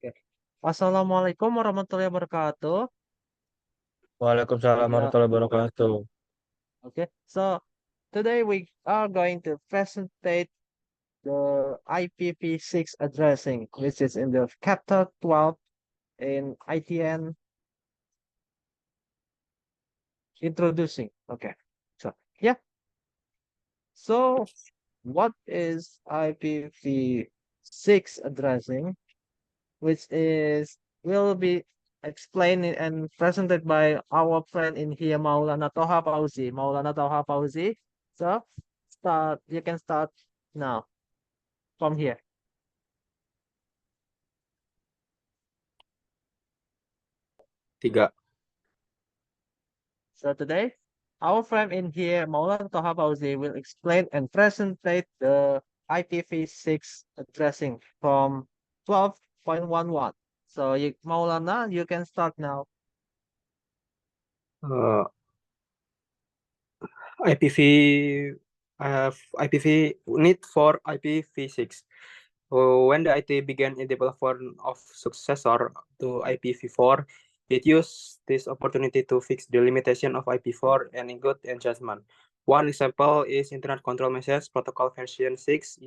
Oke. Assalamualaikum warahmatullahi wabarakatuh. Waalaikumsalam Yeah. warahmatullahi wabarakatuh. Okay. So today we are going to presentate the IPv6 addressing, which is in the chapter 12 in ITN introducing. Okay. So yeah. So what is IPv6 addressing, which is will be explained and presented by our friend in here, Maulana Toha Fauzi. Maulana Toha Fauzi. So start. You can start now from here. Tiga. So today, our friend in here, Maulana Toha Fauzi, will explain and presentate the IPv6 addressing from 12.11. So Maulana, you can start now. Uh, IPv IPv need for IPv6. When the IT began in development of successor to IPv4, it used this opportunity to fix the limitation of IPv4 and include adjustment. One example is Internet Control Message Protocol version 6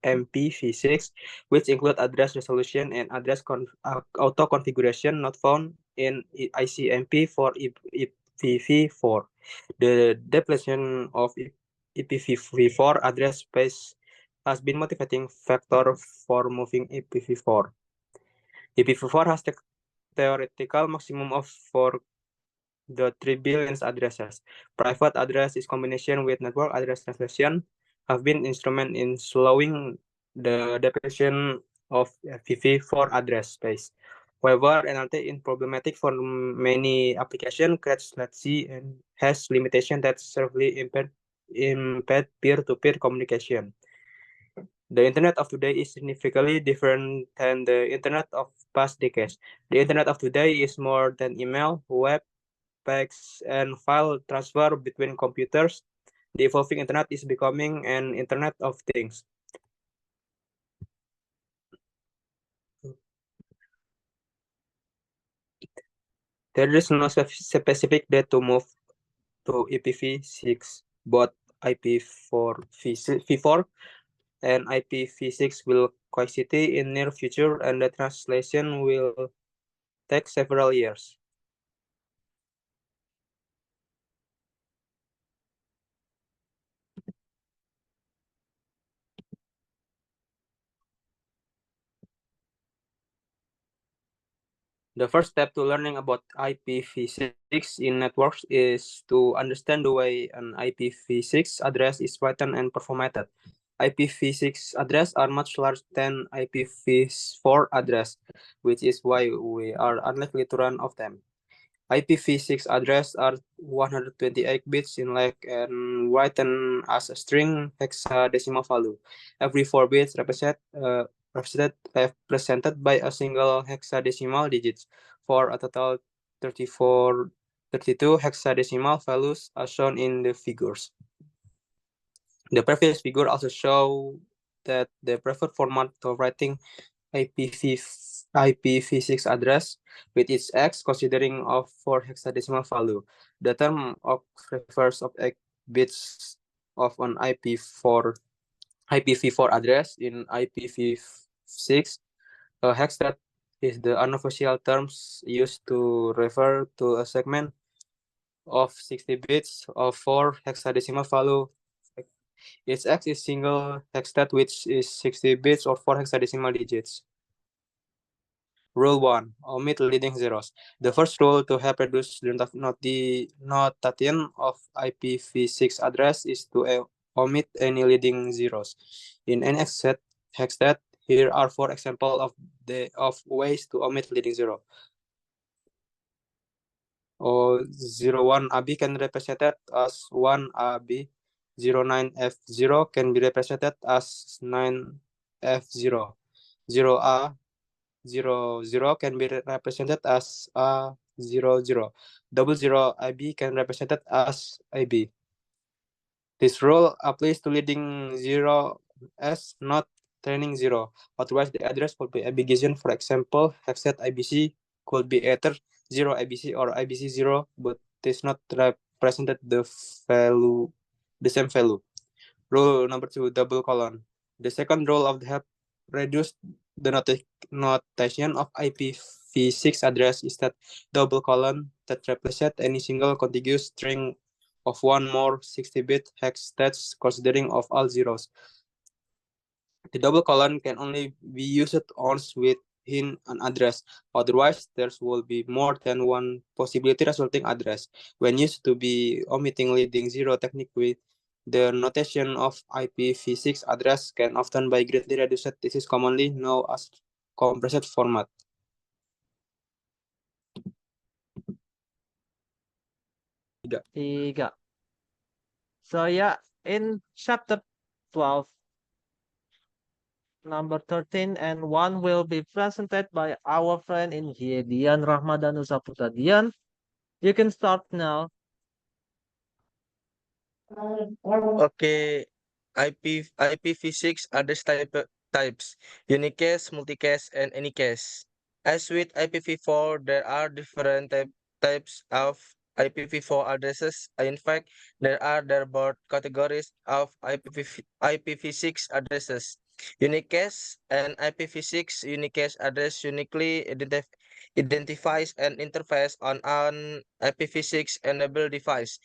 HMPv6, which include address resolution and address auto configuration not found in ICMP for IPv4. The depletion of IPv4 address space has been motivating factor for moving IPv4. IPv4 has the theoretical maximum of 4.3 billion addresses. Private address is combination with network address translation have been instrument in slowing the depletion of IPv4 address space. However, NLT is problematic for many applications, creates latency and has limitations that severely impede peer-to-peer communication. The Internet of today is significantly different than the Internet of past decades. The Internet of today is more than email, web, fax, and file transfer between computers. The evolving Internet is becoming an Internet of Things. There is no specific date to move to IPv6. Both IPv4 V4 and IPv6 will coexist in near future, and the translation will take several years. The first step to learning about IPv6 in networks is to understand the way an IPv6 address is written and formatted. IPv6 address are much larger than IPv4 address, which is why we are unlikely to run of them. IPv6 address are 128 bits in length and written as a string hexadecimal value. Every 4 bits represented by a single hexadecimal digits for a total 32 hexadecimal values as shown in the figures. The previous figure also show that the preferred format of writing IPv6 address with its X considering of 4 hexadecimal value. The term of refers of 8 bits of an IPv4 address in IPv6. A hex that is the unofficial terms used to refer to a segment of 60 bits of 4 hexadecimal value. Its X is single hexstat which is 60 bits or 4 hexadecimal digits. Rule 1. Omit leading zeros. The first rule to help reduce the notation of IPv6 address is to omit any leading zeros. In any hexstat, here are 4 examples of ways to omit leading zero. 01 AB can be represented as 1 AB. 09F0 can be represented as 9F0. 0A 00 can be represented as A00. 00 IB can be represented as AB. This rule applies to leading 0 as not training 0. Otherwise, the address could be abbreviation. For example, hexset IBC could be either 0 IBC or IBC 0, but it's not represented the same value. Rule number 2, double colon. The second rule of the help reduce the notation of IPv6 address is that double colon that replaces any single contiguous string of one more 60-bit hex stats considering of all zeros. The double colon can only be used once within an address. Otherwise, there will be more than one possibility resulting address. When used to be omitting leading zero technique with the notation of IPv6 address can often be greatly reduced. This is commonly known as compressed format. Tiga. So yeah, in chapter 12, number 13 and 1 will be presented by our friend in here, Dian Rahmadanu Saputra. Dian, you can start now. Okay, IPv6 address types: unicast, multicast, and anycast. As with IPv4, there are different types of IPv4 addresses. In fact, there are both categories of IPv6 addresses. Unicast and IPv6 unicast address uniquely identifies an interface on an IPv6 enabled device.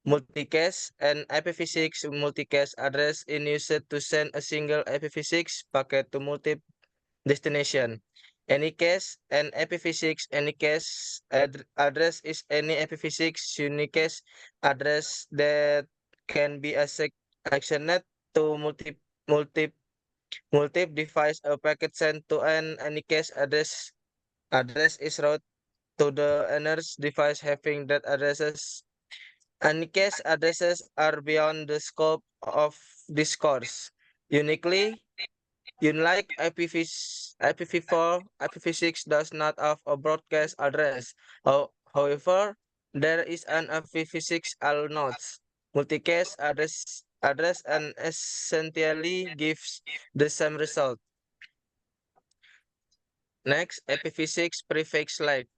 Multicast and IPv6 multicast address is used to send a single IPv6 packet to multiple destination. Anycast and IPv6 anycast address is any IPv6 unicast address that can be actioned to multi device. A packet sent to an anycast address is routed to the owner's device having that addresses. Unicast addresses are beyond the scope of this course. Uniquely, unlike IPv4, IPv6 does not have a broadcast address. However, there is an IPv6 all nodes. Multicast address and essentially gives the same result. Next, IPv6 prefix like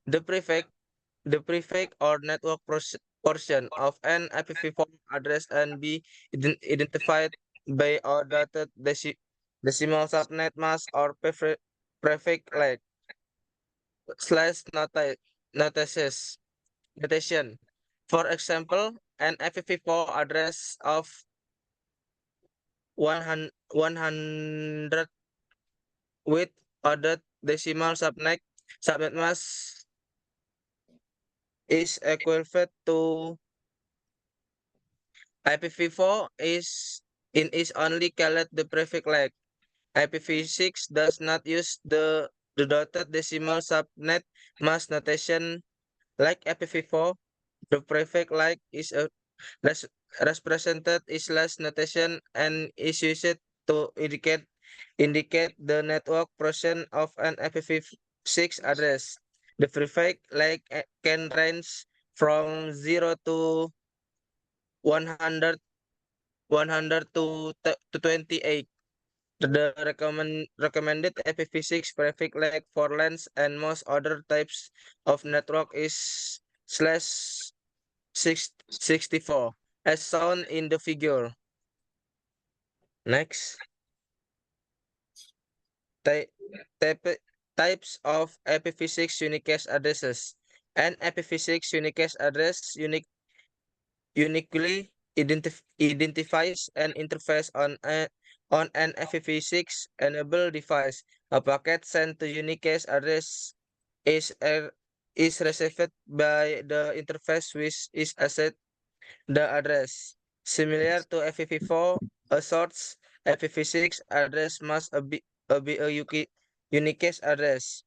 the prefix or network portion of an IPv4 address and be identified by or dated decimal subnet mask or prefix like slash notation. For example, an IPv4 address of 100 with ordered decimal subnet mask is equivalent to IPv4 is only called the prefix like IPv6 does not use the dotted decimal subnet mask notation like IPv4. The prefix like is a res- represented slash notation and is used to indicate the network portion of an IPv6 address. The prefix like can range from 0 to 100 to 28. The recommended IPv6 prefix like for LANs and most other types of network is /64 as shown in the figure. Next, types of IPv6 unicast addresses. An IPv6 unicast address uniquely identifies an interface on an IPv6 enabled device. A packet sent to unicast address is is received by the interface which is asset the address. Similar to IPv4, a source IPv6 address must be a unicast address.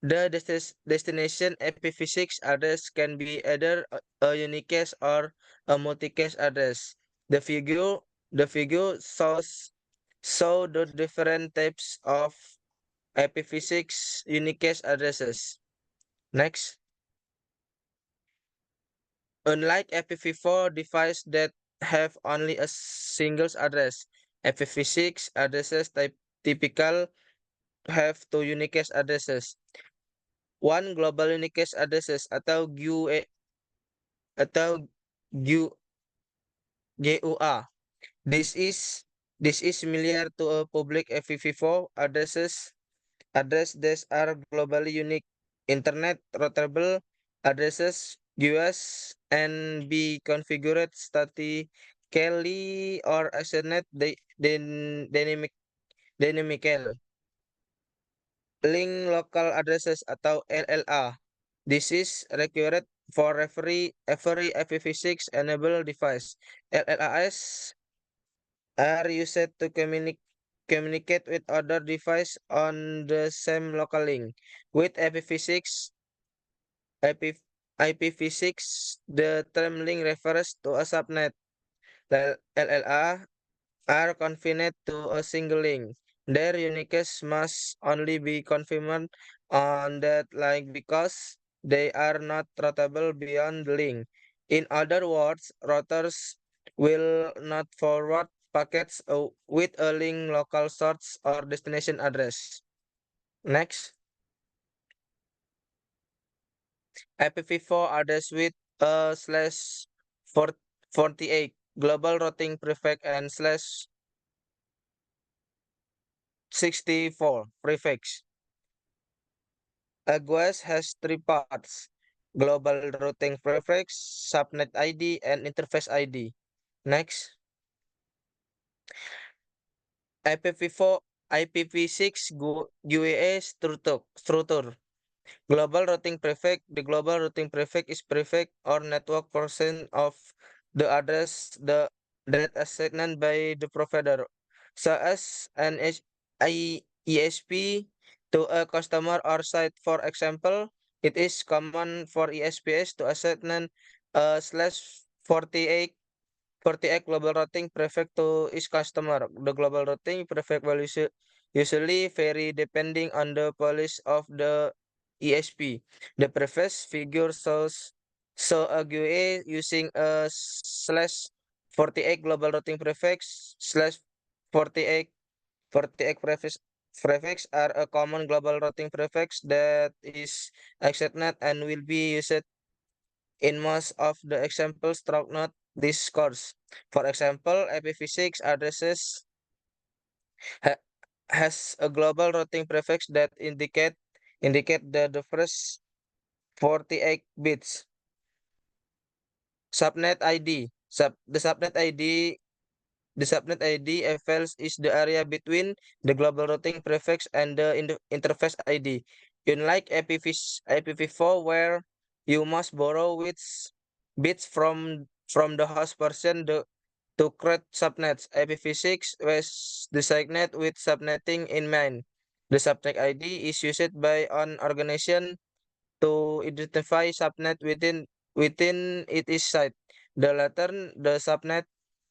The destination IPv6 address can be either a unicast or a multicast address. The figure show the different types of IPv6 unicast addresses. Next, unlike IPv4 devices that have only a single address, IPv6 addresses typical have two unique addresses. One global unique addresses atau GUA atau GUA. This is similar to a public IPv4 address that are globally unique. Internet routable addresses US and be configured statically or Ethernet dynamical. Link local addresses atau LLA. This is required for every IPv6 enable device. LLAs are used to communicate with other device on the same local link. With IPv6, IPv6, the term link refers to a subnet. LLA are confined to a single link. Their uniqueness must only be confirmed on that link because they are not routable beyond the link. In other words, routers will not forward packets with a link local source or destination address. Next, IPv4 address with slash 48 global routing prefix and slash 64 prefix. A GUAS has three parts: global routing prefix, subnet ID, and interface ID. Next, IPv4, IPv6 GUA structure. Global routing prefix. The global routing prefix is prefix or network portion of the address that assigned by the provider, such as an ESP to a customer or site. For example, it is common for ESPs to assign a slash 48 global routing prefix to each customer. The global routing prefix will usually vary depending on the policy of the ESP. The prefix figure show a GUA using a slash 48 global routing prefix slash 48 prefix are a common global routing prefix that is accepted and will be used in most of the examples throughout this course. For example, IPv6 addresses ha- has a global routing prefix that indicate the first 48 bits. Subnet ID. The subnet ID FLs is the area between the global routing prefix and the interface ID. Unlike IPv4 where you must borrow bits from the host person to create subnets, IPv6 was designed with subnetting in mind. The subnet ID is used by an organization to identify subnet within its site. The latter the subnet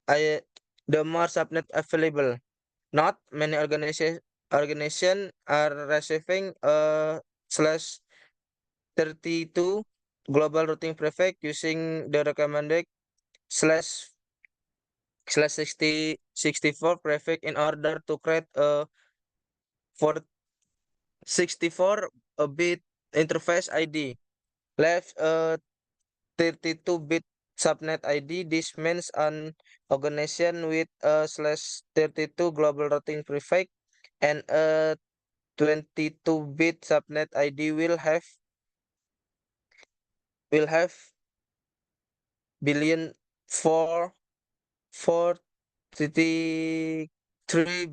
I, the more subnet available. Not many organization are receiving a slash 32 global routing prefix using the recommended slash 64 prefix in order to create a 64 a bit interface ID. Left a 32-bit subnet ID. This means an organization with a slash 32 global routing prefix and a 22-bit subnet ID will have billion four 4.3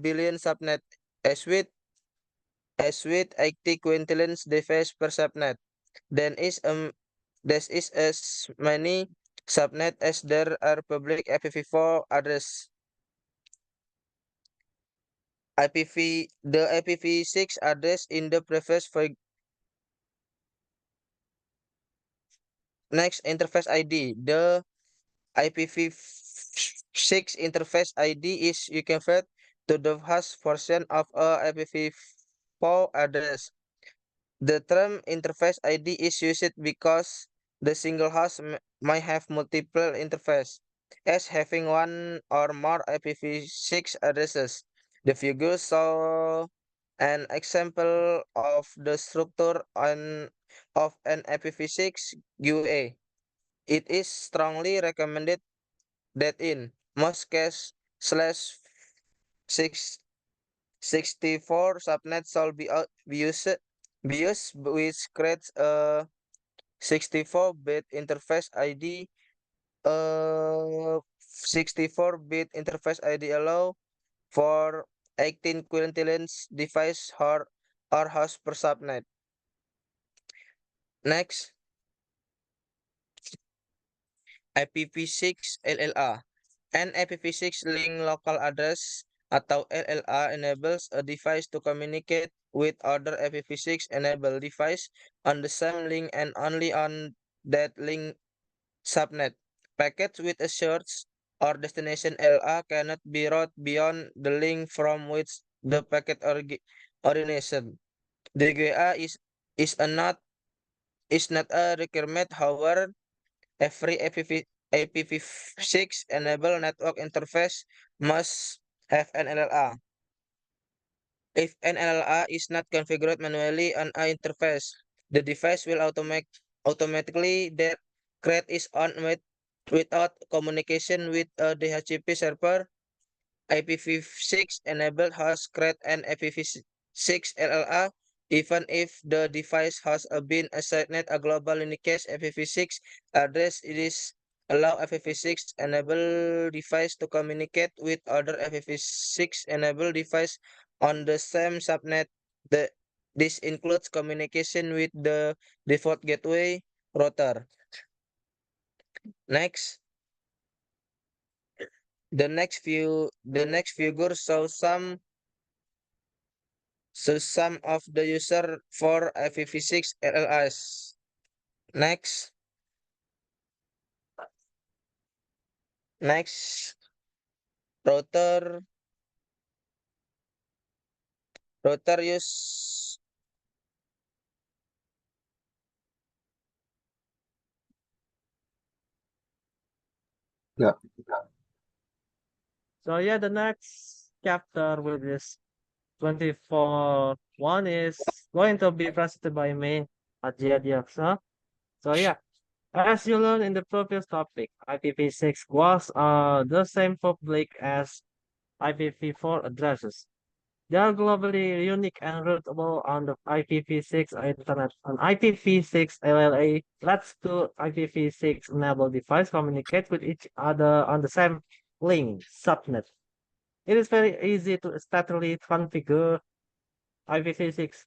billion subnet as with 80 quintillion device per subnet. Then there is as many subnet as there are public IPv4 address. The IPv6 address in the previous next interface ID. The IPv6 interface ID is equivalent to the host version of a IPv4 address. The term interface ID is used because the single host might have multiple interface. as having one or more IPv6 addresses. The figure show an example of the structure of an IPv6 GUI. It is strongly recommended that in most cases slash 64 subnet shall be used, which creates a 64-bit interface ID. 64-bit interface ID allow for 18 equivalent device or host per subnet. Next, IPv6 LLA. An IPv6 link local address atau LLA enables a device to communicate with other IPv6 enabled device on the same link and only on that link subnet. Packets with a source or destination LLA cannot be route beyond the link from which the packet originated. The GA is a not is not a requirement. However, every IPv6 enable network interface must have an LLA. If an LLA is not configured manually on an interface, the device will automatically create its own without communication with a DHCP server. IPv6 enabled host create an IPv6 LLA even if the device has been assigned a global unique IPv6 address. It is allow IPv6 enabled device to communicate with other IPv6 enabled device on the same subnet. This includes communication with the default gateway router. Next, the next figure shows some of the user for IPv6 LLS. Next, router use. Yeah. So yeah, the next chapter with this 24 one is going to be presented by me at Diaksa. So yeah, as you learned in the previous topic, IPv6 was the same public as IPv4 addresses. They are globally unique and routable on the IPv6 internet. An IPv6 LLA lets two IPv6 enabled devices communicate with each other on the same link subnet. It is very easy to statically configure IPv6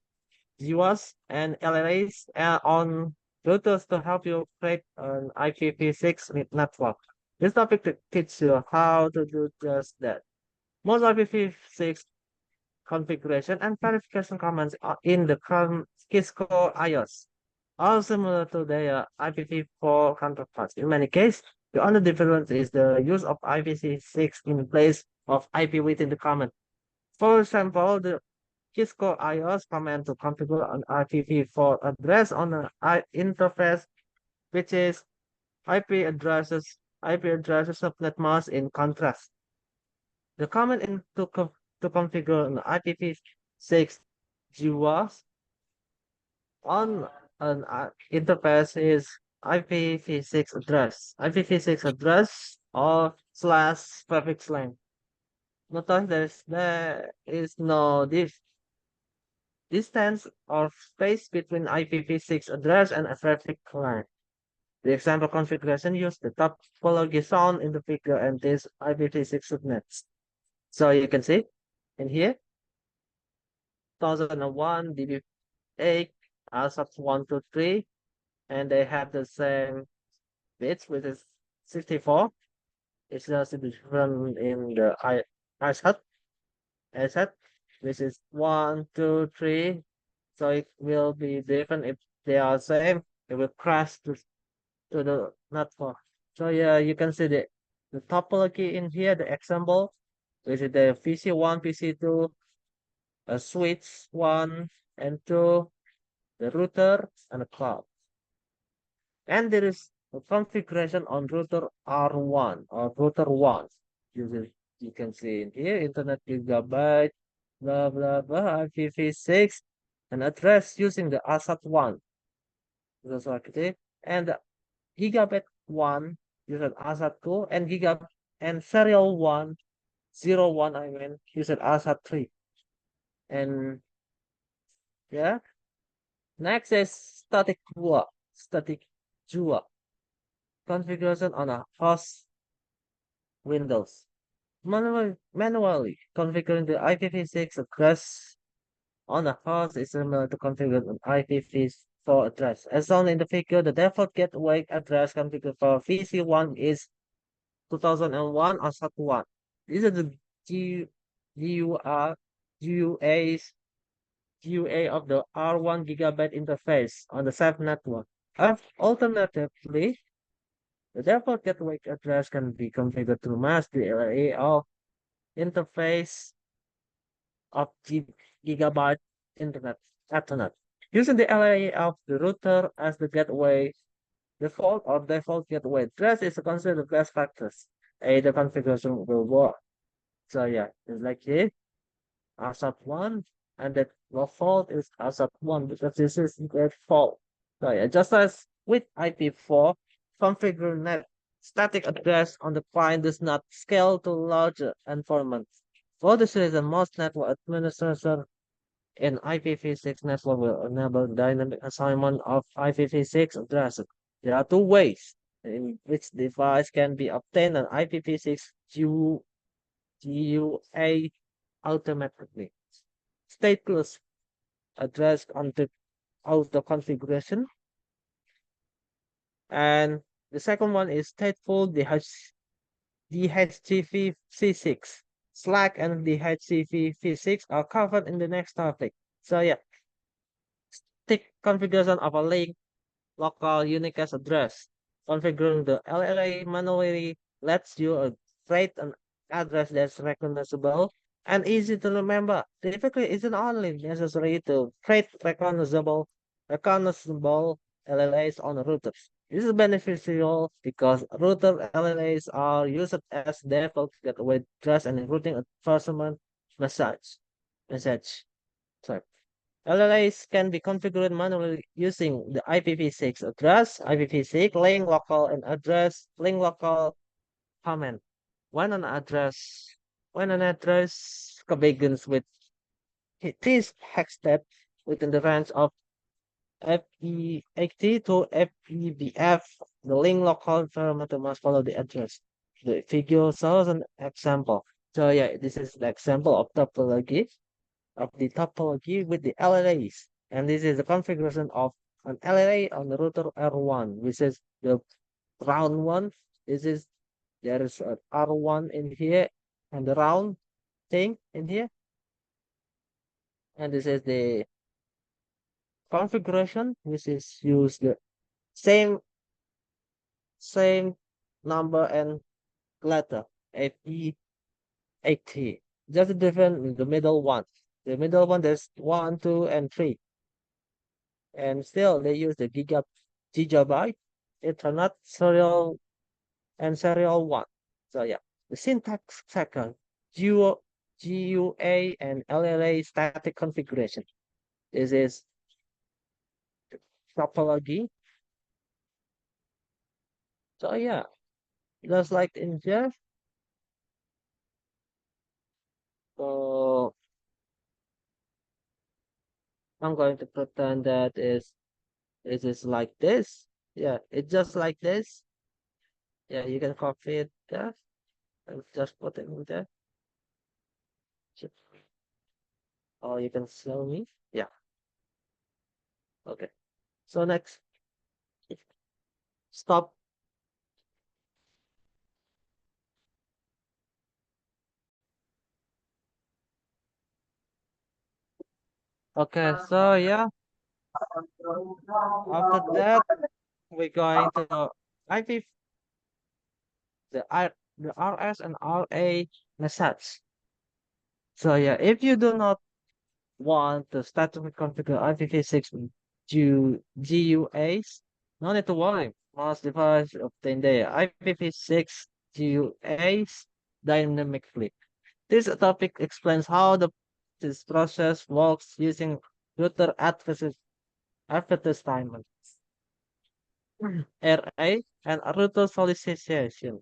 GWAS and LLAs on routers to help you create an IPv6 network. This topic teaches you how to do just that. Most IPv6 configuration and verification commands are in the Cisco iOS, all similar to their IPv4 counterparts. In many cases, the only difference is the use of IPv6 in place of IP within the command. For example, the Cisco iOS command to configure an IPv4 address on an interface, which is IP addresses subnet mask in contrast. The command to configure an IPv6 GWAS on an interface is IPv6 address. IPv6 address or slash prefix length. Notice there is no distance or space between IPv6 address and a prefix length. The example configuration used the topology shown in the figure and this IPv6 subnets. So you can see in here, 2001 DB8, ASAP 123, and they have the same bits, which is 64. It's just different in the ASAT, which is 1, 2, 3. So it will be different if they are same. It will crash to the network. So yeah, you can see the topology in here, the example, which is the PC1, PC2, a switch 1 and 2, the router, and the cloud. And there is the configuration on router R1 or router 1. You can see in here, internet gigabyte, blah, blah, blah, IPv6, and address using the ASAT1. That's what it is. And the gigabit 1 using ASAT2 and and serial 101, I mean, using ASAT3. And yeah, next is static JUA configuration on a host Windows. Manually configuring the IPv6 address on a host is similar to configuring an IPv4 address. As shown in the figure, the default gateway address configured for VC1 is 2001 or SAT1. These are the GUR, GUAs, GUA of the R1 gigabit interface on the SAP network. Alternatively, the default gateway address can be configured to match the LA of interface of gigabyte internet Ethernet. Using the LA of the router as the gateway default gateway address is considered the best factors. The configuration will work. So yeah, it's like this. ASAP1 and the default is ASAP1 because this is the default. So yeah, just as with IP4, configure net static address on the client does not scale to larger environments. For this reason, most network administrators in IPv6 network will enable dynamic assignment of IPv6 addresses. There are two ways in which device can be obtained an IPv6 GUA automatically. Stateless address auto configuration. And the second one is stateful DHCP-V6. Slack and DHCP-V6 are covered in the next topic. So yeah, stick configuration of a link local unicast address. Configuring the LLA manually lets you create an address that's recognizable and easy to remember. Typically, isn't only necessary to create recognizable LLAs on routers. This is beneficial because router LLAs are used as default gateway address and routing enforcement message. Sorry. LLAs can be configured manually using the IPv6 address, IPv6 link local and address link local command. When an address begins with this hex step within the range of FE80 to FEBF, the link local parameter must follow the address. The figure shows an example. So yeah, this is the example of topology with the LLAs. And this is the configuration of an LLA on the router R1, which is the round one. There is an R1 in here and the round thing in here. And this is the configuration, which is use the same number and letter, FE80. Just different in the middle one. The middle one, there's 1, 2, and 3. And still, they use the gigabyte, Ethernet, serial 1. So yeah, the syntax second, GUA and LLA static configuration. This is topology. So yeah, just like in here. So I'm going to pretend that it is like this. Yeah, it's just like this. Yeah, you can copy it there and just put it in there. Or you can show me. Yeah. Okay. So next, stop. Okay, so yeah, after that, we're going to IP the RS and RA message. So yeah, if you do not want to statically configure IPv6 GUAs, no need to worry. most devices obtain their IPv6 GUAs dynamically. This topic explains how this process works using router advertisement, RA, and router solicitation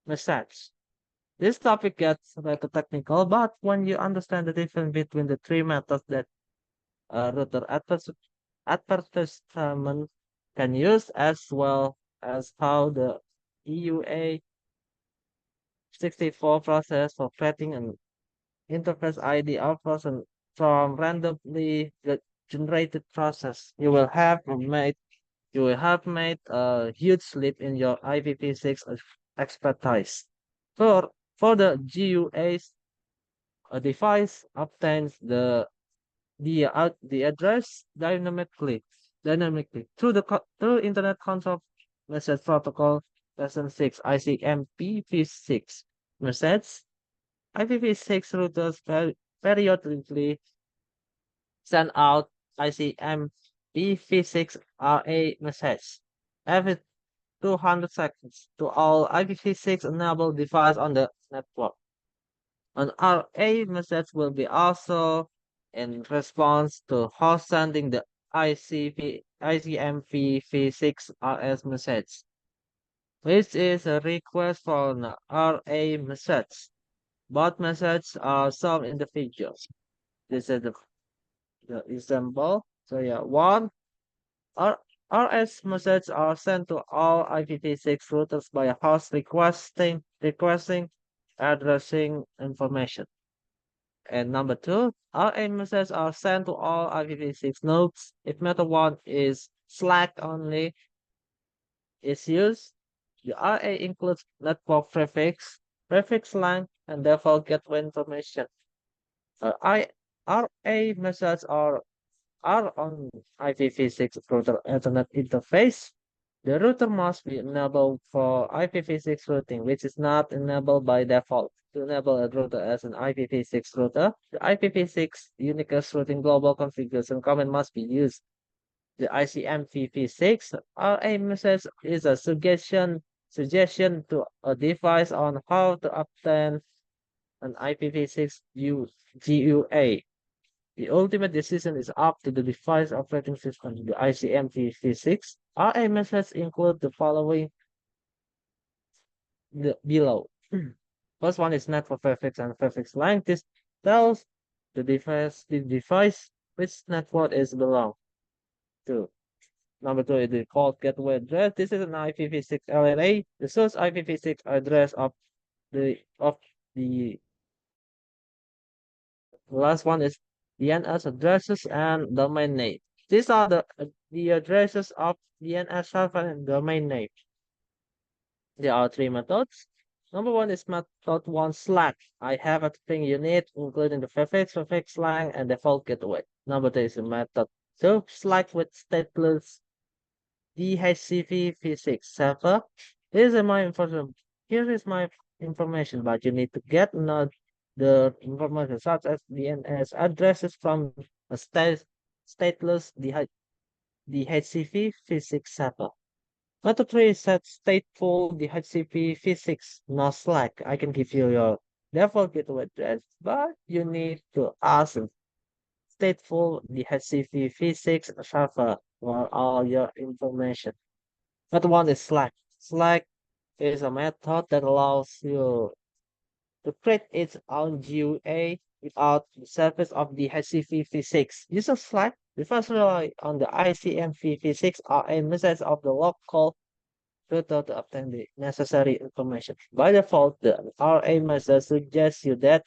message. This topic gets like technical, but when you understand the difference between the three methods that router advertisement can use, as well as how the EUA 64 process for creating an interface ID outputs from randomly generated process, you will have made a huge leap in your IPv6 expertise. For the GUAs, a device obtains the address dynamically through Internet Control Message Protocol version 6 ICMP-v6 message. IPv6 routers periodically send out ICMP-v6 RA message every 200 seconds to all IPv6 enabled devices on the network. An RA message will be also in response to host sending the ICMP-v6 RS message, which is a request for an RA message. Both messages are some in the figures. This is the example. So yeah, one RS messages are sent to all IPv6 routers by a host requesting addressing information. And number two, RA messages are sent to all IPv6 nodes. If method one is Slack only is used, the RA includes network prefix lang, and therefore gateway information. RA messages are on IPv6 router Ethernet interface. The router must be enabled for IPv6 routing, which is not enabled by default. To enable a router as an IPv6 router, the IPv6 Unicast routing global configuration command must be used. The ICMP-v6 RA message is a suggestion to a device on how to obtain an IPv6 GUA. The ultimate decision is up to the device operating system. The ICMP-v6 RA messages include the following below. First one is network prefix and prefix length. This tells the device which network is belong to. Number two is the default gateway address. This is an IPv6 LNA. The source IPv6 address of the last one is DNS addresses and domain name. These are the addresses of DNS server and domain name. There are three methods. Number one is method one Slack. I have everything you need, including the prefix lang, and default gateway. Number two is method two Slack with stateless DHCP-v6 server. Here is my information, but you need to get the information such as DNS addresses from a stateless DHCP-v6 server. Method 3 is set stateful DHCP-v6, not Slack. I can give you your default gateway address, but you need to ask stateful DHCP-v6 server for all your information. Method 1 is Slack. Slack is a method that allows you to create its own GUA without the service of the DHCP-v6. Using Slack, we first rely on the ICMP-v6 RA message of the local router to obtain the necessary information. By default, the RA message suggests you that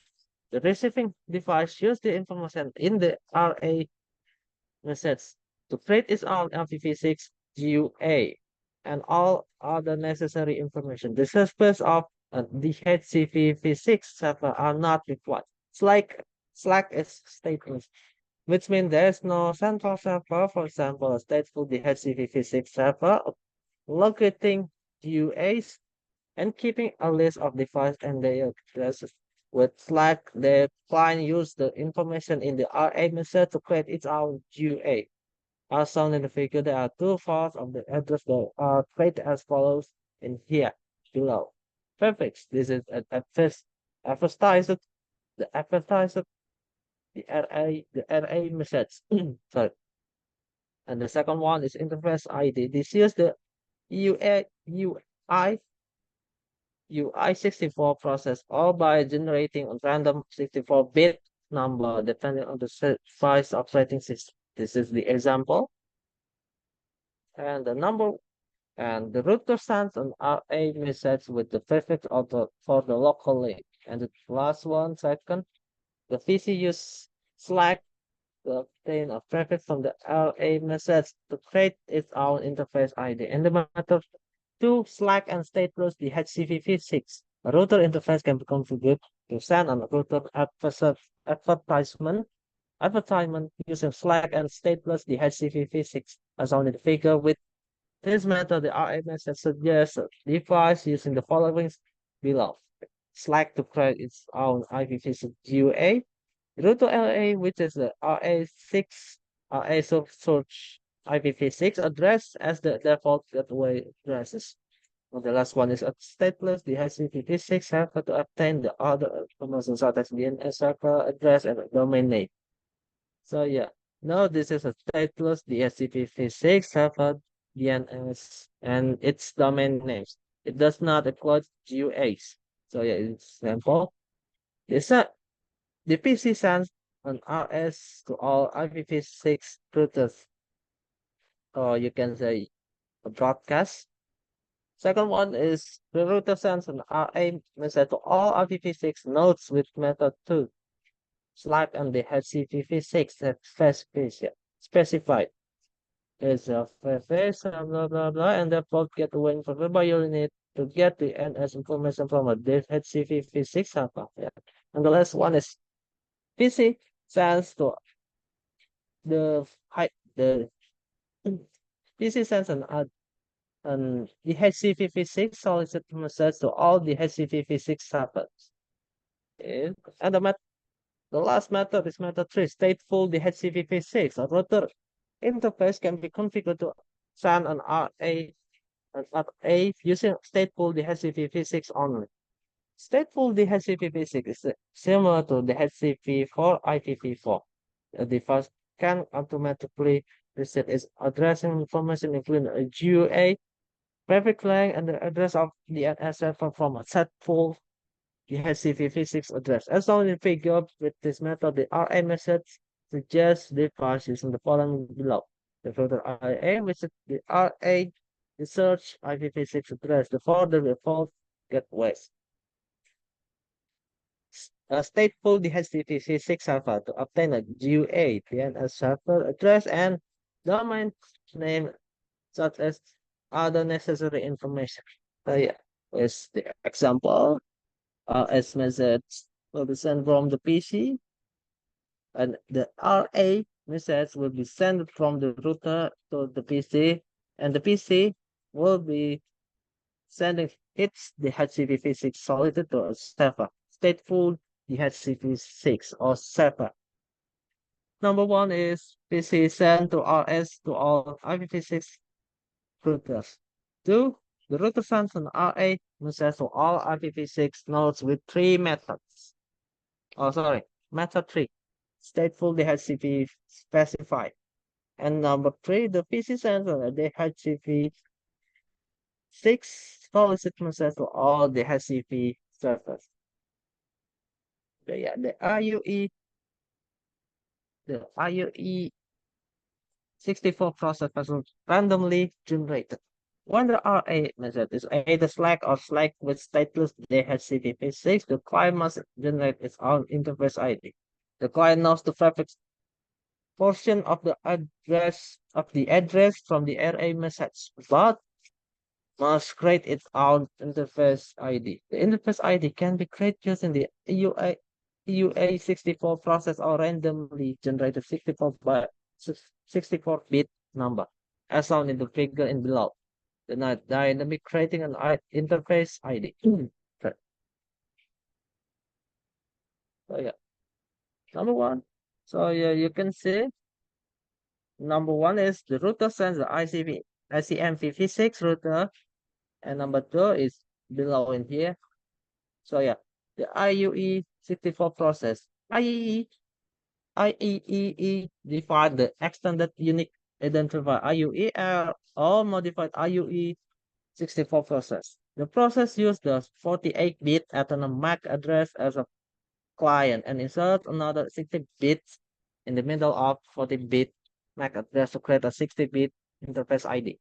the receiving device use the information in the RA message to create its own IPv6 GUA and all other necessary information. The service of the DHCP-v6 server are not required. Slack is stateless, which means there is no central server, for example, a stateful DHCP-v6 server locating GUAs and keeping a list of devices and their addresses. With Slack, the client uses the information in the RA message to create its own GUA. As shown in the figure, there are two parts of the address that are created as follows in here below. Perfect. This is an advertiser, the advertiser, the array message. Sorry. And the second one is interface ID. This is the UI64 process, all by generating a random 64-bit number depending on the device operating system. This is the example. And the number and the router sends an array message with the prefix of for the local link. And the last one, second, the PC use Slack to obtain a prefix from the array message to create its own interface ID. In the method 2, Slack and stateless the HTTP6. A router interface can be configured to send a router advertisement using Slack and stateless the HTTP6 as shown in the figure. With this method, the RMS suggests a device using the following below. Slack to create its own IPv6 GUA. Router LA, which is the RA search IPv6 address as the default gateway addresses. And the last one is a stateless, the HTTP6 server to obtain the other information such as DNS server address and domain name. So yeah, now this is a stateless, the HTTP6 server DNS and its domain names. It does not include GUAs. So yeah, it's simple. The PC sends an RS to all IPv6 routers, or you can say a broadcast. Second one is the router sends an RA message to all IPv6 nodes with method 2. Slack and the HTTP6 that specified is a face, blah blah blah, and the port gateway information you need to get the NS information from a HTTP6 server. Yeah. And the last one is PC sends to the PC sends the HTTP6 solicit message to all the HTTP6 servers. Okay. And the last method is method 3, stateful the HTTP6. A router interface can be configured to send an RA using stateful the HTTP6 only. Stateful the HTTP6 is similar to the HTTP4 IPv4. The device can automatically reset its addressing information, including a GUA, prefix length, and the address of the DNS server from a stateful the HTTP6 address. As shown in the figure, with this method, the RA message suggests device using the following below. The filter RA, which is the RA, the search IPv6 address, the folder default gateways. Stateful the HTTP6 server to obtain a GUA, DNS server address, and domain name, such as other necessary information. So yeah, is the example. RS message will be sent from the PC, and the RA message will be sent from the router to the PC, and the PC will be sending the HTTP6 solicited to a server. Stateful the HTTP6 or server. Number one is PC send to RS to all IPv6 routers. 2. The router sends an RA message to all IPv6 nodes with 3 methods. Oh, sorry, method 3. Stateful DHCP specified. And number 3, the PC sends a DHCP6 solicit message to all DHCP servers. The IUE 64 process was randomly generated. When the RA method is either Slack or Slack with stateless DHCP6, the client must generate its own interface ID. The client knows the prefix portion of the address from the array message, but must create its own interface ID. The interface ID can be created using the EUA64 process or randomly generated 64-bit number, as shown in the figure in below. The dynamic creating an interface ID. So yeah, number 1. So yeah, you can see Number one is the router sends the ICMP6 router, and number two is below in here. So yeah, the IUE64 process. IEEE define the extended unique identifier IUE or modified IUE64 process. The process uses the 48-bit Ethernet MAC address as a client and insert another 60 bits in the middle of 40-bit MAC address to create a 60-bit interface ID.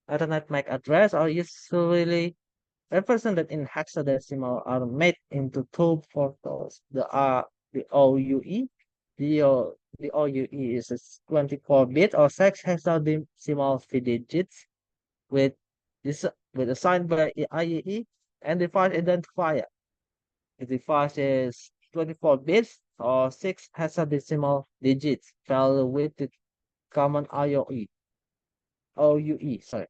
Ethernet MAC address are usually represented in hexadecimal are made into two portals. The OUE. The OUE is a 24-bit or 6 hexadecimal digits with this with assigned by IEE and device identifier. The device is 24 bits or 6 hexadecimal digits value with the common OUE, sorry.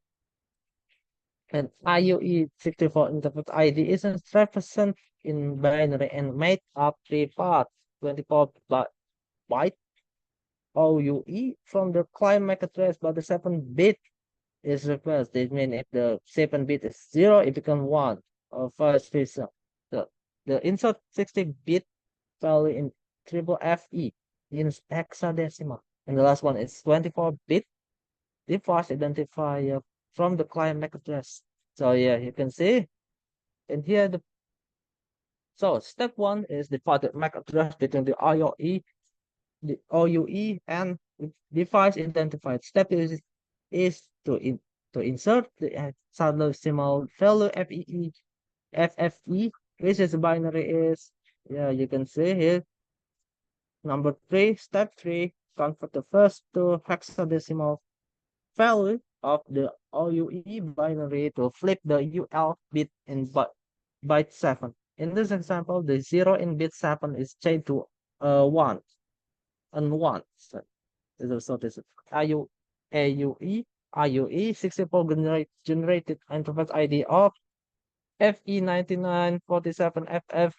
And IUE64 interface ID is represented in binary and made of 3 parts, 24 byte OUE from the client MAC address, but the 7-bit is reversed. This means if the 7-bit is 0, it becomes 1, or vice versa. The insert 60-bit value in triple FE in hexadecimal. And the last one is 24-bit device identifier from the client MAC address. So yeah, you can see. And here so step one is the MAC address between the OUE and the device identified. Step is to insert the hexadecimal value FFE, which is binary is, yeah, you can see here. Number 3, step 3, convert the first two hexadecimal value of the OUE binary to flip the UL bit in byte 7. In this example, the 0 in bit 7 is changed to 1 and 1. So this IUE 64 generated interface ID of FE9947FF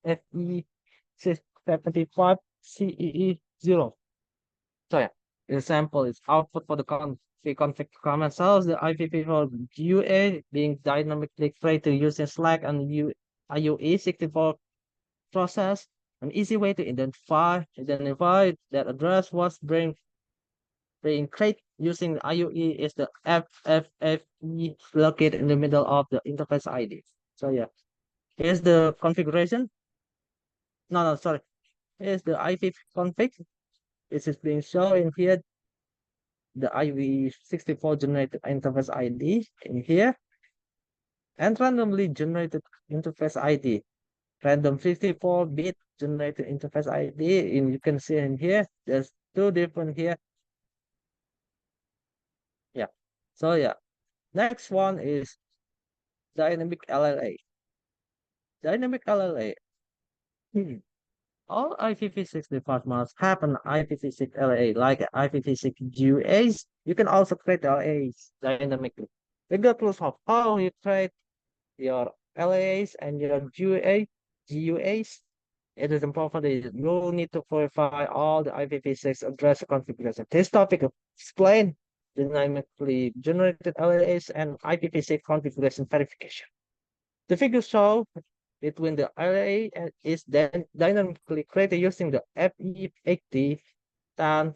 FE75 CEE0. So yeah, the sample is output for the config command cells, the IPv4 GUA being dynamically created using Slack and IUE64 process. An easy way to identify that address was being created using the IUE is the FFFE located in the middle of the interface ID. So yeah, here's the configuration. No, sorry. Here's the IP config. This is being shown in here. The IUE64 generated interface ID in here. And randomly generated interface ID. Random 54-bit generated interface ID. And you can see in here, there's two different here. Yeah. So yeah. Next one is dynamic LLA. Dynamic LLA. All IPv6 departments have an IPv6 LLA, like IPv6 GUAs. You can also create LLAs dynamically. Regardless of how you create your LLAs and your GUAs, it is important that you need to verify all the IPv6 address configuration. This topic explains dynamically generated LLAs and IPv6 configuration verification. The figures show between the LLA is then dynamically created using the FE80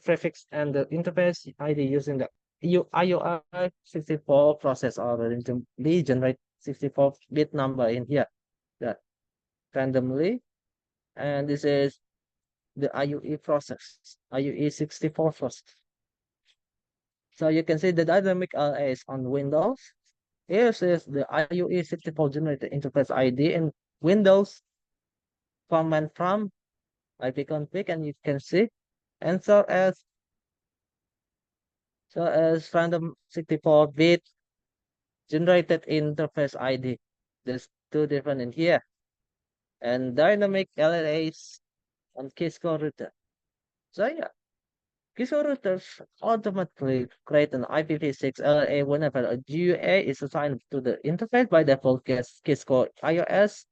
prefix and the interface ID using the IUI64 process already to generate 64-bit number in here that randomly. And this is the IUE process, IUE64 process. So you can see the dynamic LLA is on Windows. Here is the IUE64 generated interface ID in Windows command prompt ipconfig, and you can see answer as random 64-bit generated interface ID. There's two different in here. And dynamic LLAs on Keyscore router. So yeah, Keyscore routers automatically create an IPv6 LLA whenever a GUA is assigned to the interface. By default, Keyscore iOS.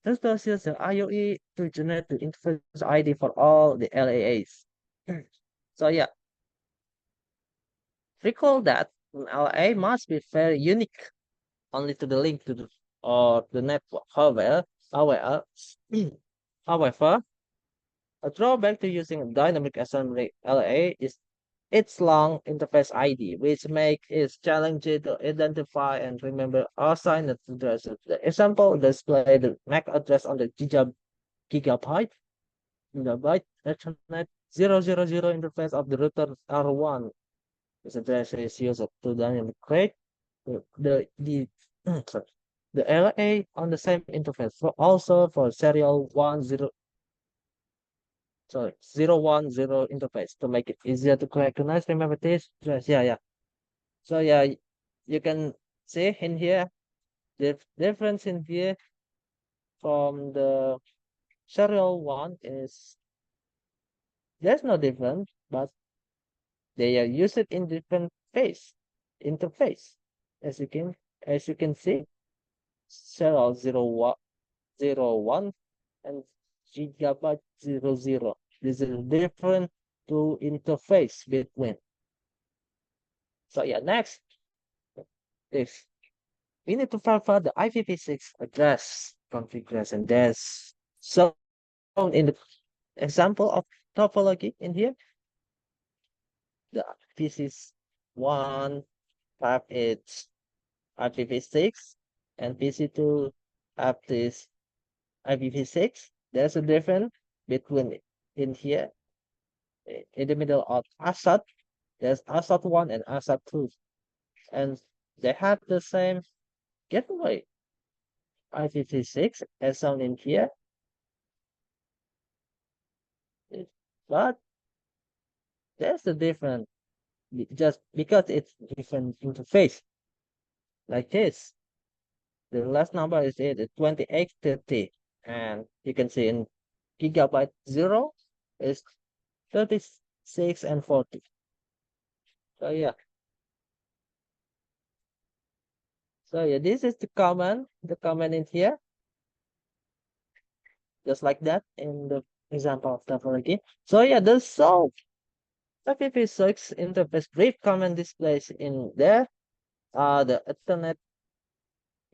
This does use the IUE to generate the interface ID for all the LAAs. So yeah, Recall that an LA must be very unique only to the link to the or the network. However, however, a drawback to using a dynamic assembly LA is its long interface ID, which makes it challenging to identify and remember assigned addresses. The example display the MAC address on the gigabyte Ethernet 000 interface of the router R1. This address is used to dynamically create the sorry, the LA on the same interface also for serial 010 interface to make it easier to recognize. Remember this address? Yeah. So yeah, you can see in here the difference in here from the serial one is there's no difference, but they are used in different interface. As you can see, serial 01 and gigabyte 00. This is different to interface between. So yeah, next is we need to verify the IPv6 address configuration. There's shown in the example of topology in here. The PC1 have its IPv6 and PC2 have this IPv6. There's a difference between in here in the middle of ASAT. There's ASAT1 and ASAT2, and they have the same gateway IPv6 as shown in here, but there's the difference just because it's different interface like this. The last number is 2830, and you can see in gigabyte 0 is 36 and 40. So yeah. So yeah, this is the comment in here. Just like that in the example of topology. So yeah, the solve IPv6 interface brief comment displays in there are the Ethernet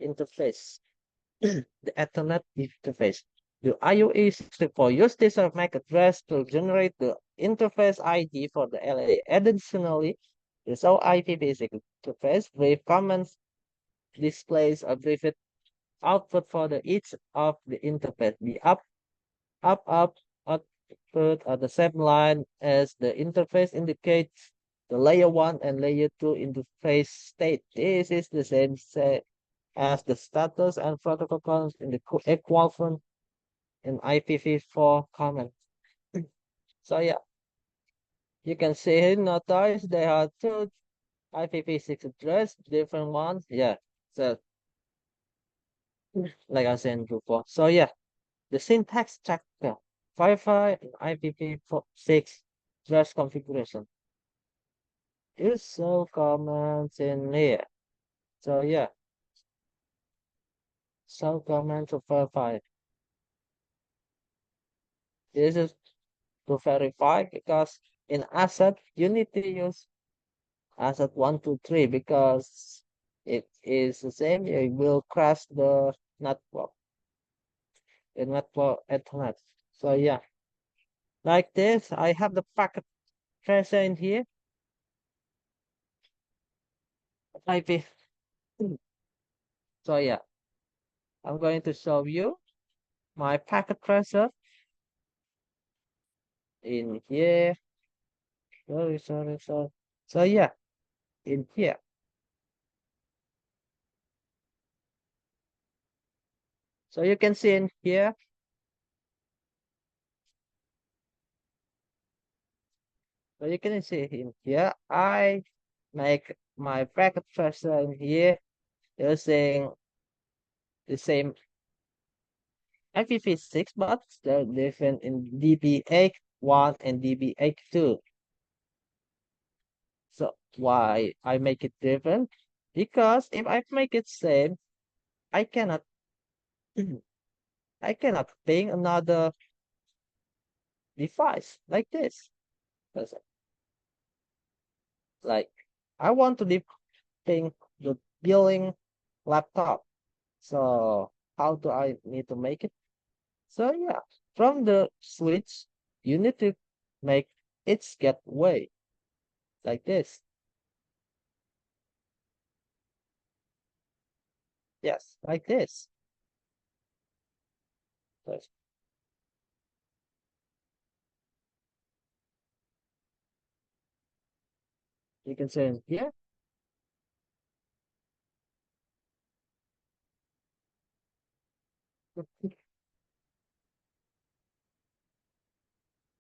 interface. The Ethernet interface. The IUE64 use this MAC address to generate the interface ID for the LA. Additionally, the show IPv6 interface brief comments displays a brief output for each of the interface. The up output at the same line as the interface indicates the layer 1 and layer 2 interface state. This is the same as the status and protocol columns in the equivalent in IPv4 comment. So yeah, you can see here, notice there are two IPv6 address, different ones. Yeah, so like I said before. So yeah, the syntax checker, Wi-Fi and IPv6 address configuration. Use so comments in here. So yeah, so comments to verify. This is to verify because in ASAT you need to use ASAT 123 because it is the same. It will crash the network. The network Ethernet. So yeah, like this, I have the packet tracer in here. IP. So yeah, I'm going to show you my packet tracer in here. Sorry. So yeah, in here. So you can see in here. So you can see in here, I make my packet tracer in here using the same IPv6, but they're different in DB8.1 and DB8.2. So why I make it different? Because if I make it same, I cannot I cannot ping another device like this. 'Cause, like I want to ping the billing laptop. So how do I need to make it? So yeah, from the switch, you need to make its gateway like this. Yes, like this. So you can say it here.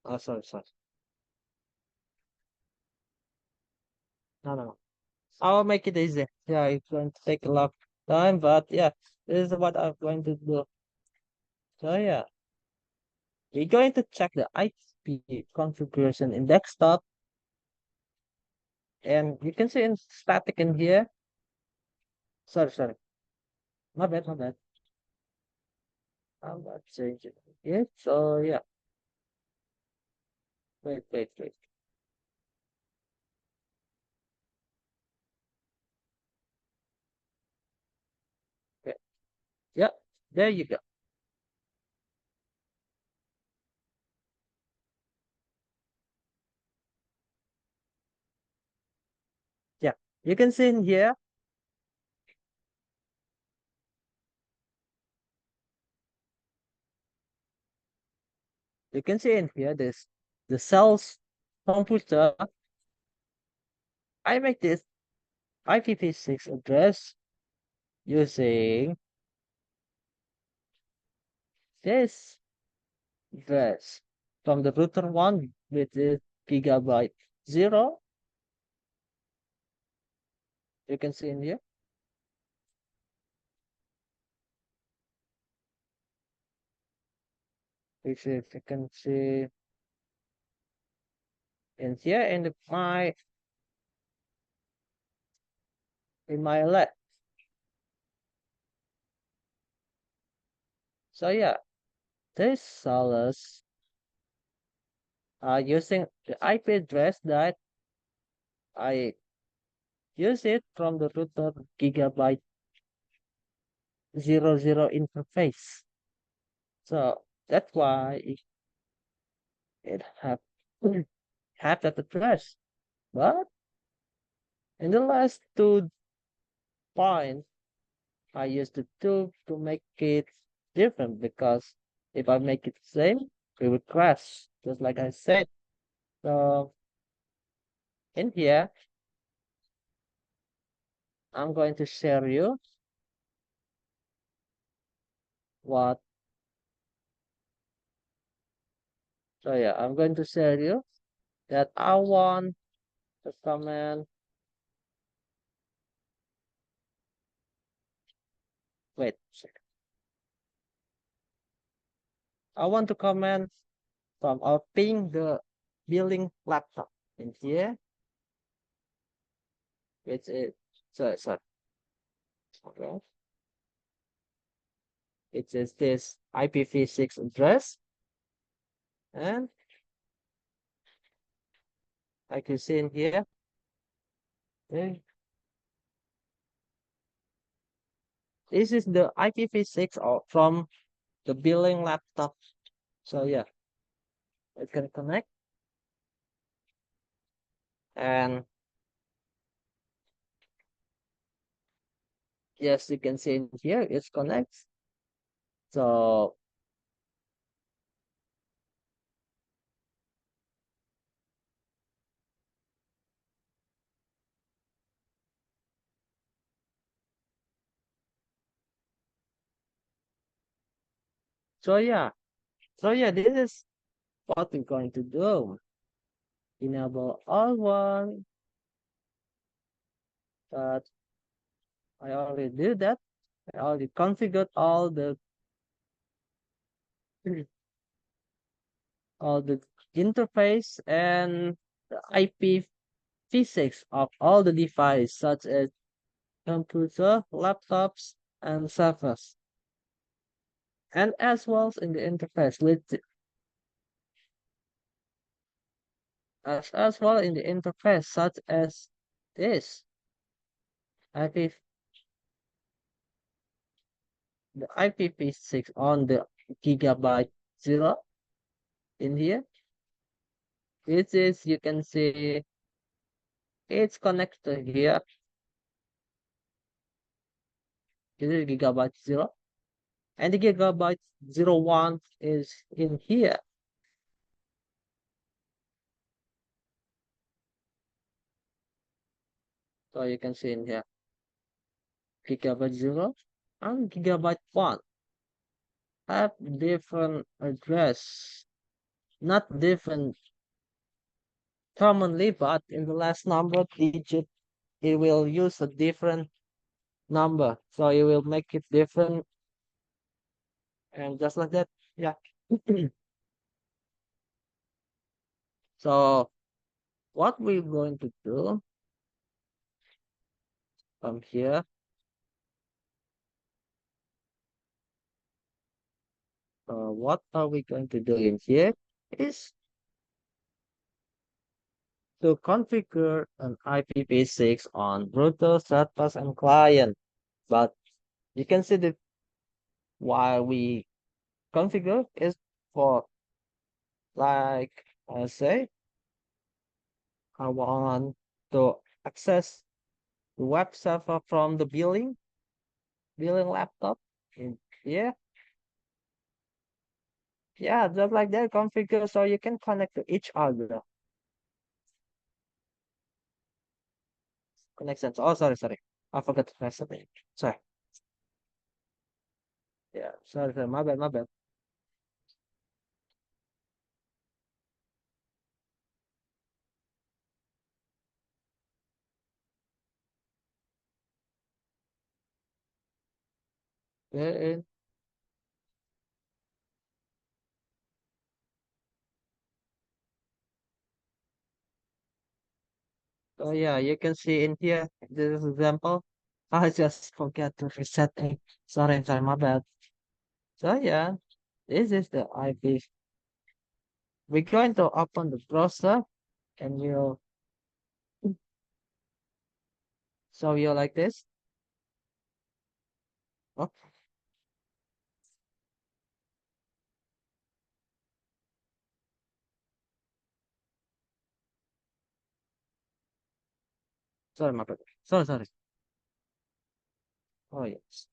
Oh, sorry. No. I'll make it easy. Yeah, it's going to take a lot of time, but yeah, this is what I'm going to do. So yeah, we're going to check the IP configuration in desktop, and you can see in static in here. Sorry. My bad. I'm not changing it. So yeah, wait. Okay. Yeah, there you go. Yeah, you can see in here. You can see in here this the cells computer. I make this IPv6 address using this address from the router one with the gigabyte 0. You can see in here. Which is you can see in here in my left. So yeah, this sellers are using the IP address that I use it from the router gigabyte 00 interface. So that's why it have that address. But in the last 2 points, I used the 2 to make it different because if I make it same, it would crash, just like I said. So in here, I'm going to share you what. So yeah, I'm going to share you that I want to comment. Wait, a second. I want to comment from or ping the billing laptop in here, which is sorry. Okay. It is this IPv6 address, and like you see in here, okay, this is the IPv6 from the billing laptop. So yeah, it can connect, and yes, you can see in here it connects. So yeah, this is what we're going to do. Enable all one, but I already did that. I already configured all the interface and the IPv6 of all the devices such as computer, laptops, and servers. And as well as in the interface with as well in the interface such as is IP the IPv6 on the gigabyte 0 in here, which is you can see it's connected here. This is gigabyte 0, and the gigabyte 01 is in here. So you can see in here gigabyte 0 and gigabyte 1 have different address, not different commonly, but in the last number digit it will use a different number, so it will make it different, and just like that. Yeah. So what we're going to do from here, what are we going to do in here is to configure an IPv6 on router, service, and client. But you can see that while we configure is for, like I say, I want to access the web server from the billing laptop in here. Yeah, just like that configure so you can connect to each other. Connections. Oh, sorry. I forgot to press something. Sorry. Yeah, sorry. My bad. Yeah, so yeah, you can see in here, this example. I just forgot to reset it. Sorry, my bad. So yeah, this is the IP. We're going to open the browser and you show you like this. Oh, sorry, my bad. Sorry. Oh yes.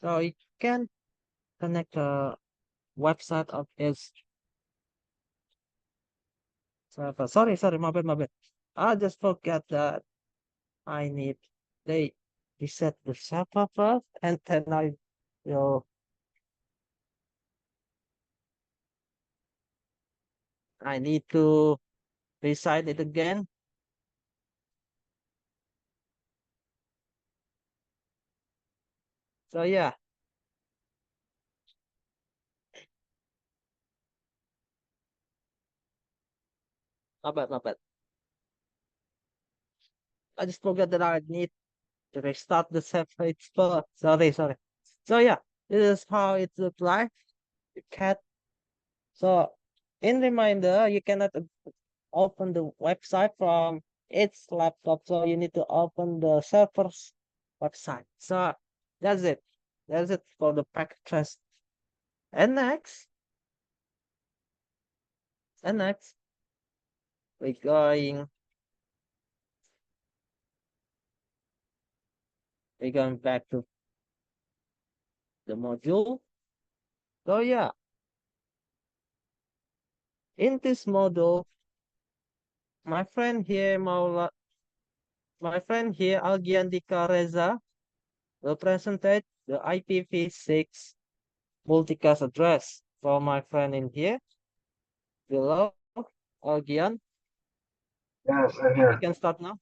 So you can connect the website of its server. Sorry, my bad. I just forgot that I need they reset the server first, and then will I need to reset it again. So yeah, my bad. I just forgot that I need to restart the server first. Sorry. So yeah, this is how it looks like. You can so in reminder, you cannot open the website from its laptop, so you need to open the server's website. So that's it. That's it for the packet trace. And next, and next, we're going we're going back to the module. So yeah, in this module, my friend here, Algian Dika Reza, will present the IPv6 multicast address for my friend in here below. Algian, Yes, I'm you here. can start now.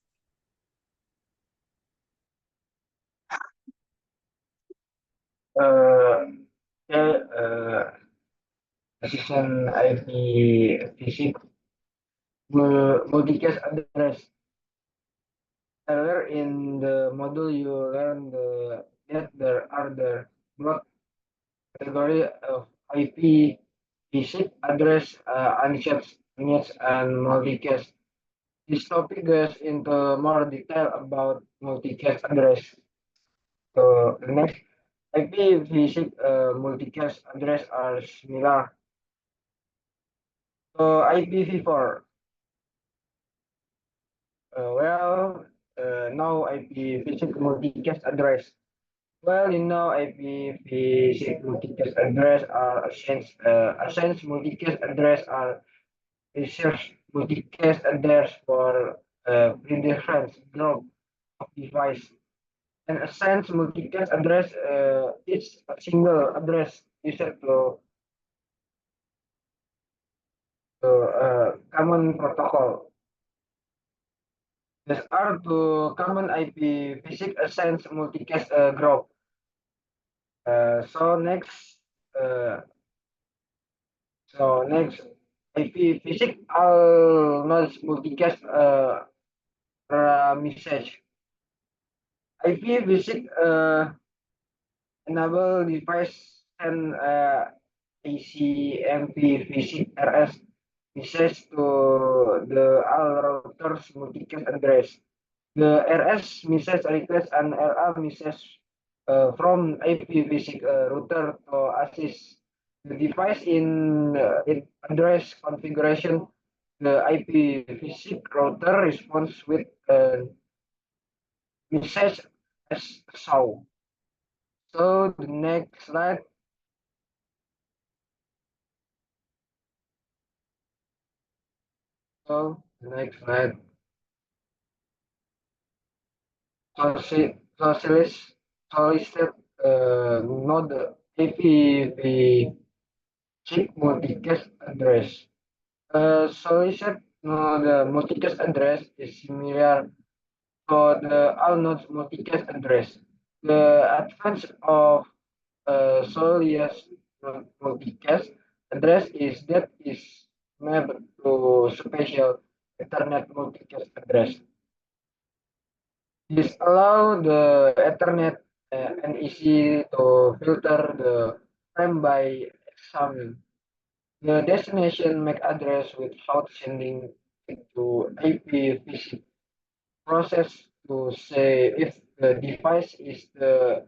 Uh, yeah, assistant IP physics multicast address. Earlier in the module, you learned that there are the broad category of IP, basic address, unshaped image, and multicast. This topic goes into more detail about multicast address. So the next IPv6 multicast address are similar. So IPv4. Now IPv6 multicast address. Well, IPv6 multicast address are Ascent multicast address are research multicast address for pre-different group of device. And Ascent multicast address is a single address used to common protocol. These are two common IPv6 Ascent multicast group. So next, IPv6 all nodes multicast message. IPv6 enable device and ACMP v6 RS message to the all routers multicast address. The RS message request and RA message from IPv6 router to assist the device in address configuration. The IPv6 router responds with a message as shown. So the next slide. So the next slide. Solicited node IPv6 multicast address. Solicit the multicast address is similar to the all nodes multicast address. The advance of Solius multicast address is that is mapped to special Ethernet multicast address. This allow the Ethernet and easy to filter the frame by examine the destination MAC address without sending it to IPv6 process to say if the device is the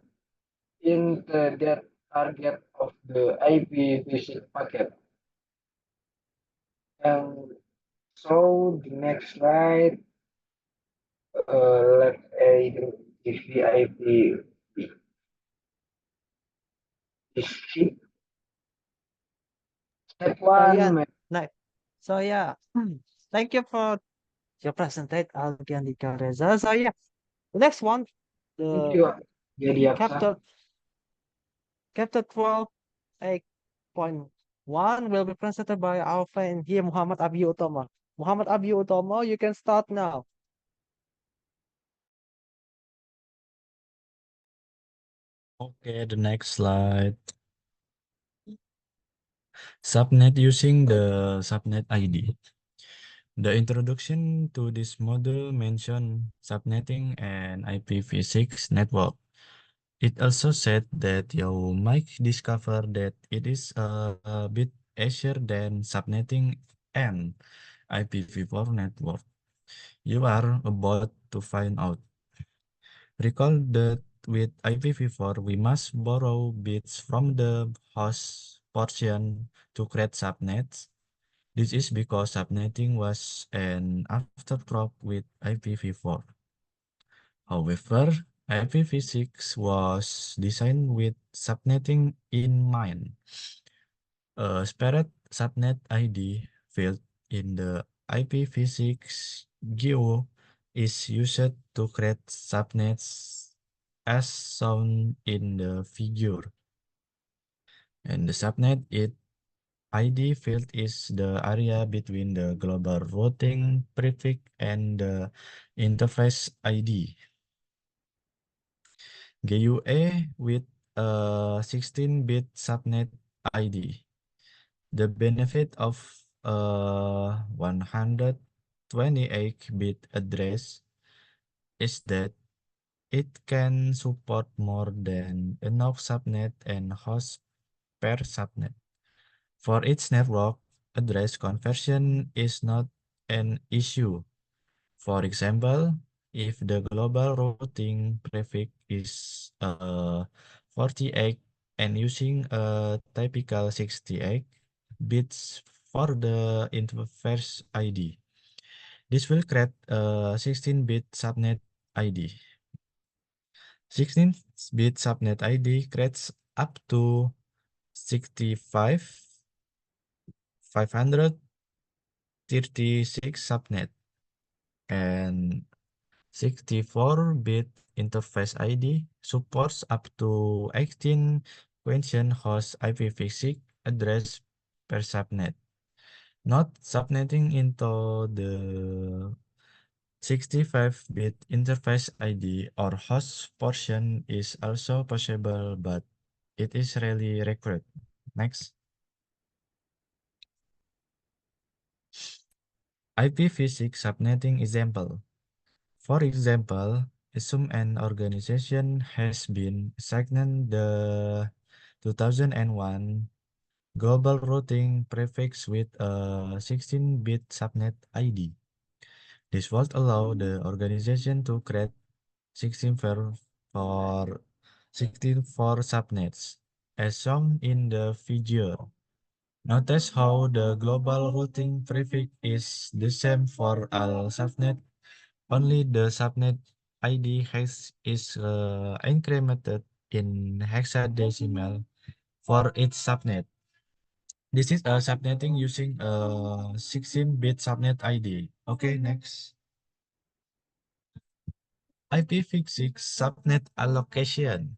intended target of the IPv6 packet. And so the next slide, let's if the IP is shipped. Step yeah. one, So yeah, thank you for your presentation, Algian Reza. So yeah, the next one, thank the you, Jadi Aksa. chapter 12, 8.1 will be presented by our friend here, Muhammad Abi Utomo. Muhammad Abi Utomo, you can start now. Okay, the next slide. Subnet using the subnet ID. The introduction to this module mentioned subnetting and IPv6 network. It also said that you might discover that it is a bit easier than subnetting and IPv4 network. You are about to find out. Recall that with IPv4, we must borrow bits from the host portion to create subnets. This is because subnetting was an afterthought with IPv4. However, IPv6 was designed with subnetting in mind. A separate subnet ID field in the IPv6 GEO is used to create subnets as shown in the figure. And the subnet ID field is the area between the global routing prefix and the interface ID. GUA with a 16-bit subnet ID. The benefit of a 100 28-bit address is that it can support more than enough subnet and hosts per subnet. For its network, address conversion is not an issue. For example, if the global routing prefix is 48 and using a typical 68 bits for the interface ID, this will create a 16-bit subnet ID. 16-bit subnet ID creates up to 65 536 subnet, and 64-bit interface ID supports up to 18 question host IPv6 address per subnet. Note, subnetting into the 65-bit interface ID or host portion is also possible, but it is rarely required. Next. IPv6 subnetting example. For example, assume an organization has been assigned the 2001 global routing prefix with a 16-bit subnet ID. This would allow the organization to create 16 for 64 subnets, as shown in the figure. Notice how the global routing prefix is the same for all subnets. Only the subnet ID is incremented in hexadecimal for each subnet. This is a subnetting using a 16-bit subnet ID. Okay, next. IPv6 subnet allocation.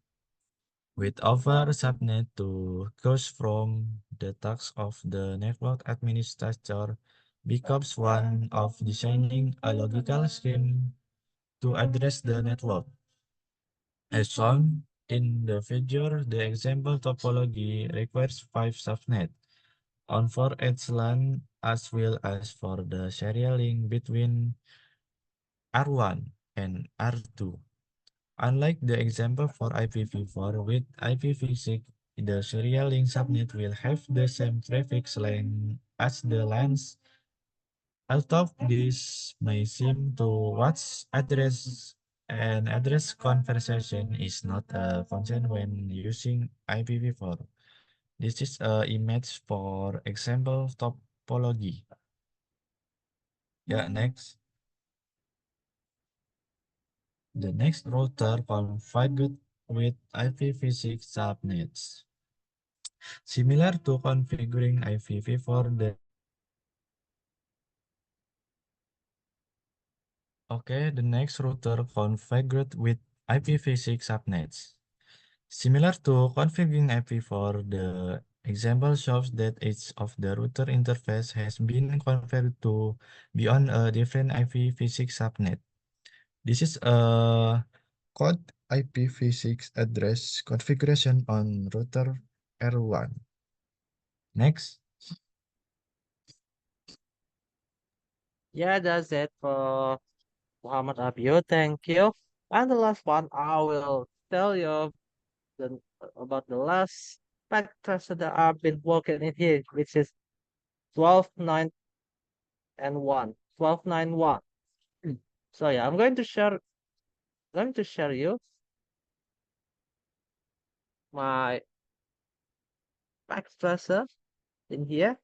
With over subnet to choose from, the task of the network administrator becomes one of designing a logical scheme to address the network. As shown in the figure, the example topology requires 5 subnets on for each LAN as well as for the serial link between R1 and R2. Unlike the example for IPv4, with IPv6, the serial link subnet will have the same prefix length as the LANs. Although this may seem to watch address and address conversation is not a function when using IPv4. This is a image for example topology. Yeah, next. The next router configured with IPv6 subnets. Similar to configuring IPv4, the next router configured with IPv6 subnets. Similar to configuring IPv4, the example shows that each of the router interface has been configured to be on a different IPv6 subnet. This is a code IPv6 address configuration on router R1. Next. Yeah, that's it for Muhammad Abio. Thank you. And the last one, I will tell you about the last spectrum that I've been working in here, which is 12.9 and 1, 12.9.1. So yeah, I'm going to share you my spectrum in here,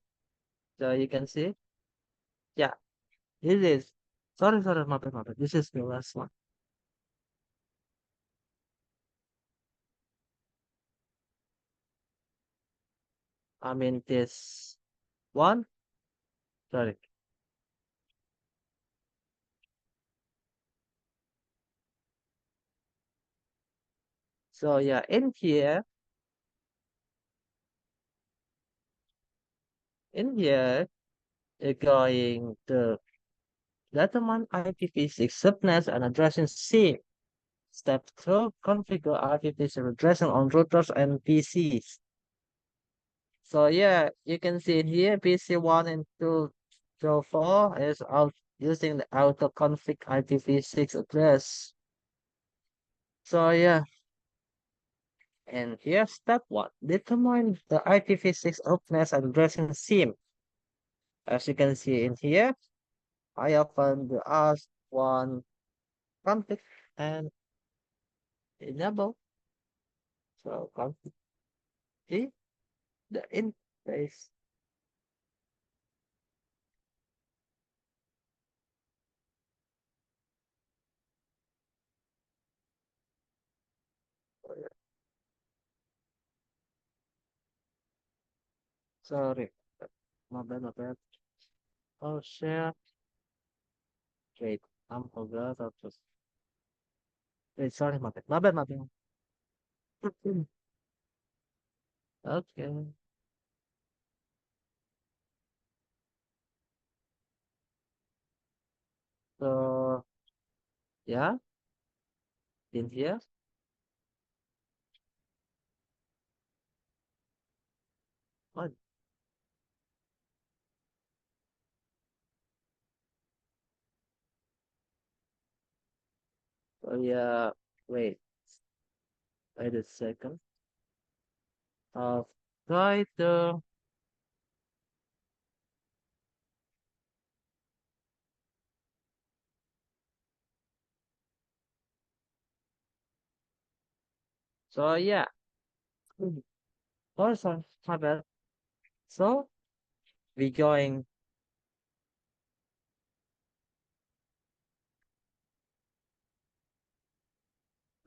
so you can see. Yeah, this is sorry, my bad. This is the last one. I mean this one. Sorry. So yeah, in here, you're going to determine IPv6 subnets and addressing C. Step 2, configure IPv6 addressing on routers and PCs. So yeah, you can see in here, PC 1 and 2, so 4 is out using the autoconfig IPv6 address. So yeah, and here's step 1. Determine the IPv6 openness and addressing scheme. As you can see in here, I open the ASP1 config and enable. So config the interface. Sorry, my bad. Oh, share. Wait, forgot how to. Wait, sorry, my bad. Okay. So, yeah, in here. What? So, yeah, wait a second. Try to. So, yeah. Oh, sorry, my bad. So, we going.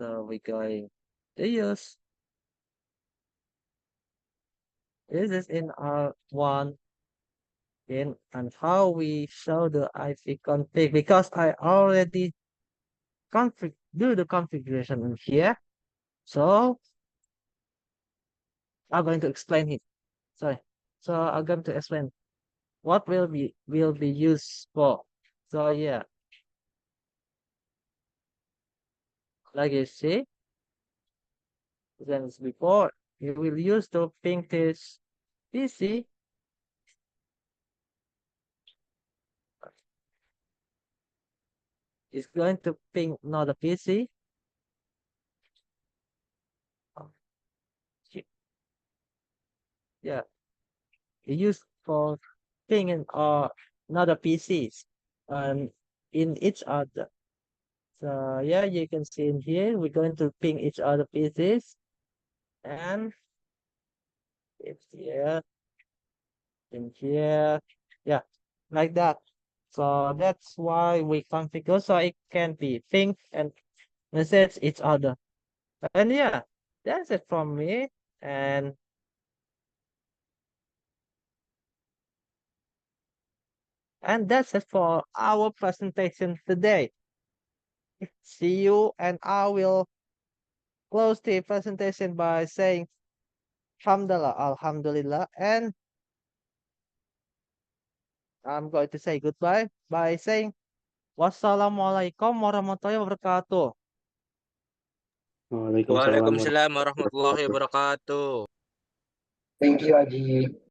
So, we going to use. This is in R1 in and how we show the IP config because I already do the configuration in here. So I'm going to explain it. Sorry. So I'm going to explain what will be used for. So yeah, like you see, as before, you will use to ping this PC. It's going to ping another PC. Oh, shit. Yeah, you use for pinging another PCs and in each other. So yeah, you can see in here, we're going to ping each other PCs and it's here, in here, yeah, like that. So that's why we configure so it can be ping and message each other. And yeah, that's it from me. And that's it for our presentation today. See you, and I will close the presentation by saying Alhamdulillah, and I'm going to say goodbye by saying wassalamualaikum warahmatullahi wabarakatuh. Waalaikumsalam Waalaikumsalam warahmatullahi wabarakatuh. Thank you, Aji.